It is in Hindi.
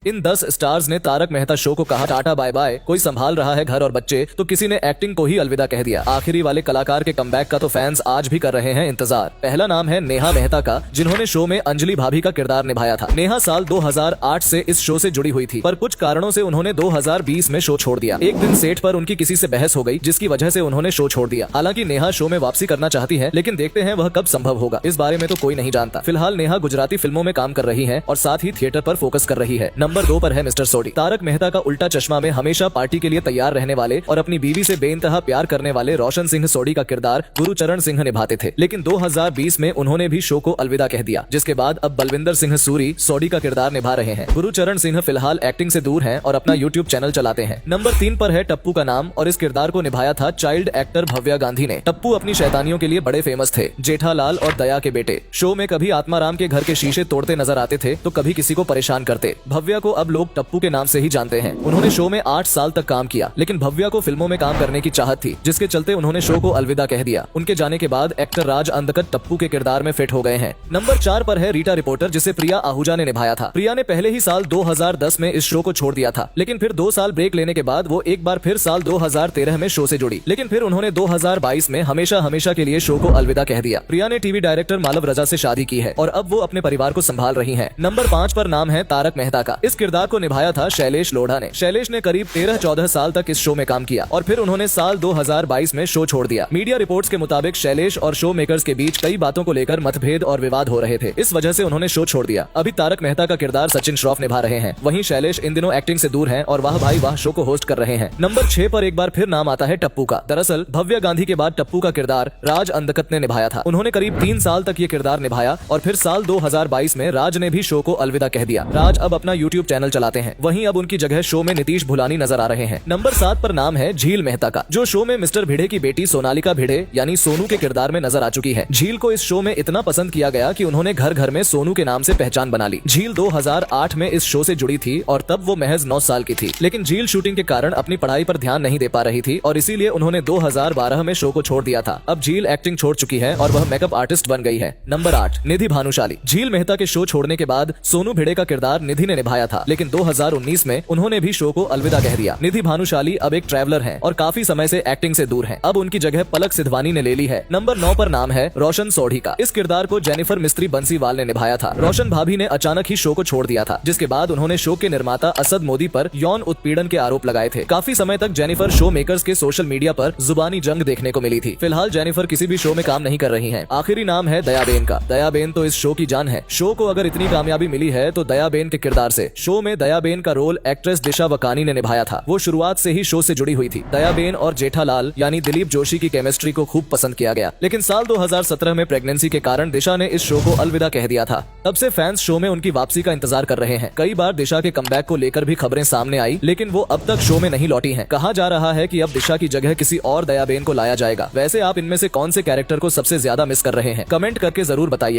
इन 10 स्टार्स ने तारक मेहता शो को कहा टाटा बाय बाय, कोई संभाल रहा है घर और बच्चे, तो किसी ने एक्टिंग को ही अलविदा कह दिया। आखिरी वाले कलाकार के कमबैक का तो फैंस आज भी कर रहे हैं इंतजार। पहला नाम है नेहा मेहता का, जिन्होंने शो में अंजलि भाभी का किरदार निभाया था। नेहा साल 2008 से इस शो से जुड़ी हुई थी, पर कुछ कारणों से उन्होंने 2020 में शो छोड़ दिया। एक दिन सेट पर उनकी किसी से बहस हो गई, जिसकी वजह से उन्होंने शो छोड़ दिया। हालांकि नेहा शो में वापसी करना चाहती है, लेकिन देखते हैं वह कब संभव होगा, इस बारे में तो कोई नहीं जानता। फिलहाल नेहा गुजराती फिल्मों में काम कर रही है और साथ ही थिएटर पर फोकस कर रही है। नंबर 2 पर है मिस्टर सोडी। तारक मेहता का उल्टा चश्मा में हमेशा पार्टी के लिए तैयार रहने वाले और अपनी बीवी से बेइंतहा प्यार करने वाले रोशन सिंह सोडी का किरदार गुरुचरण सिंह निभाते थे, लेकिन 2020 में उन्होंने भी शो को अलविदा कह दिया, जिसके बाद अब बलविंदर सिंह सूरी सोडी का किरदार निभा रहे हैं। गुरुचरण सिंह फिलहाल एक्टिंग से दूर हैं और अपना यूट्यूब चैनल चलाते हैं। नंबर 3 पर है टप्पू का नाम और इस किरदार को निभाया था चाइल्ड एक्टर भव्या गांधी ने। टप्पू अपनी शैतानियों के लिए बड़े फेमस थे। जेठालाल और दया के बेटे। शो में कभी आत्माराम के घर के शीशे तोड़ते नजर आते थे तो कभी किसी को परेशान करते। भव्या को अब लोग टप्पू के नाम से ही जानते हैं। उन्होंने शो में 8 साल तक काम किया, लेकिन भव्या को फिल्मों में काम करने की चाहत थी, जिसके चलते उन्होंने शो को अलविदा कह दिया। उनके जाने के बाद एक्टर राज अंधकट टप्पू के किरदार में फिट हो गए हैं। नंबर 4 पर है रीटा रिपोर्टर, जिसे प्रिया आहूजा ने निभाया था। प्रिया ने पहले ही साल 2010 में इस शो को छोड़ दिया था, लेकिन फिर 2 साल ब्रेक लेने के बाद वो एक बार फिर साल 2013 में शो से जुड़ी, लेकिन फिर उन्होंने 2022 में हमेशा के लिए शो को अलविदा कह दिया। प्रिया ने टीवी डायरेक्टर मालव रजा से शादी की है और अब वो अपने परिवार को संभाल रही है। नंबर 5 पर नाम है तारक मेहता का। इस किरदार को निभाया था शैलेश लोढ़ा ने। शैलेश ने करीब 13-14 साल तक इस शो में काम किया और फिर उन्होंने साल 2022 में शो छोड़ दिया। मीडिया रिपोर्ट्स के मुताबिक शैलेश और शो मेकर्स के बीच कई बातों को लेकर मतभेद और विवाद हो रहे थे, इस वजह से उन्होंने शो छोड़ दिया। अभी तारक मेहता का किरदार सचिन श्रॉफ निभा रहे हैं, वहीं शैलेश इन दिनों एक्टिंग से दूर हैं और वाह भाई वाह शो को होस्ट कर रहे हैं। नंबर 6 पर एक बार फिर नाम आता है टप्पू का। दरअसल भव्या गांधी के बाद टप्पू का किरदार राज अंधकट ने निभाया था। उन्होंने करीब 3 साल तक ये किरदार निभाया और फिर साल 2022 में राज ने भी शो को अलविदा कह दिया। राज अब अपना यूट्यूब चैनल चलाते हैं, वहीं अब उनकी जगह शो में नीतीश भुलानी नजर आ रहे हैं। नंबर 7 पर नाम है झील मेहता का, जो शो में मिस्टर भिड़े की बेटी सोनालिका भिड़े यानी सोनू के किरदार में नजर आ चुकी है। झील को इस शो में इतना पसंद किया गया कि उन्होंने घर घर में सोनू के नाम से पहचान बना ली। झील 2008 में इस शो से जुड़ी थी और तब वो महज 9 साल की थी, लेकिन झील शूटिंग के कारण अपनी पढ़ाई पर ध्यान नहीं दे पा रही थी और इसीलिए उन्होंने 2012 में शो को छोड़ दिया था। अब झील एक्टिंग छोड़ चुकी है और वह मेकअप आर्टिस्ट बन गई है। नंबर 8 निधि भानुशाली। झील मेहता के शो छोड़ने के बाद सोनू भिड़े का किरदार निधि ने निभाया था, लेकिन 2019 में उन्होंने भी शो को अलविदा कह दिया। निधि भानुशाली अब एक ट्रैवलर हैं और काफी समय से एक्टिंग से दूर हैं। अब उनकी जगह पलक सिधवानी ने ले ली है। नंबर 9 पर नाम है रोशन सोढ़ी का। इस किरदार को जेनिफर मिस्त्री बंसीवाल ने निभाया था। रोशन भाभी ने अचानक ही शो को छोड़ दिया था, जिसके बाद उन्होंने शो के निर्माता असद मोदी पर यौन उत्पीड़न के आरोप लगाए थे। काफी समय तक जेनिफर शो मेकर्स के सोशल मीडिया पर जुबानी जंग देखने को मिली थी। फिलहाल जेनिफर किसी भी शो में काम नहीं कर रही हैं। आखिरी नाम है दयाबेन का। दयाबेन तो इस शो की जान है। शो को अगर इतनी कामयाबी मिली है तो दयाबेन के किरदार से। शो में दयाबेन का रोल एक्ट्रेस दिशा वकानी ने निभाया था। वो शुरुआत से ही शो से जुड़ी हुई थी। दयाबेन और जेठालाल यानी दिलीप जोशी की केमिस्ट्री को खूब पसंद किया गया, लेकिन साल 2017 में प्रेगनेंसी के कारण दिशा ने इस शो को अलविदा कह दिया था। तब से फैंस शो में उनकी वापसी का इंतजार कर रहे हैं। कई बार दिशा के कमबैक को लेकर भी खबरें सामने आई, लेकिन वो अब तक शो में नहीं लौटी हैं। कहा जा रहा है कि अब दिशा की जगह किसी और दयाबेन को लाया जाएगा। वैसे आप इनमें से कौन से कैरेक्टर को सबसे ज्यादा मिस कर रहे हैं? कमेंट करके जरूर बताइए।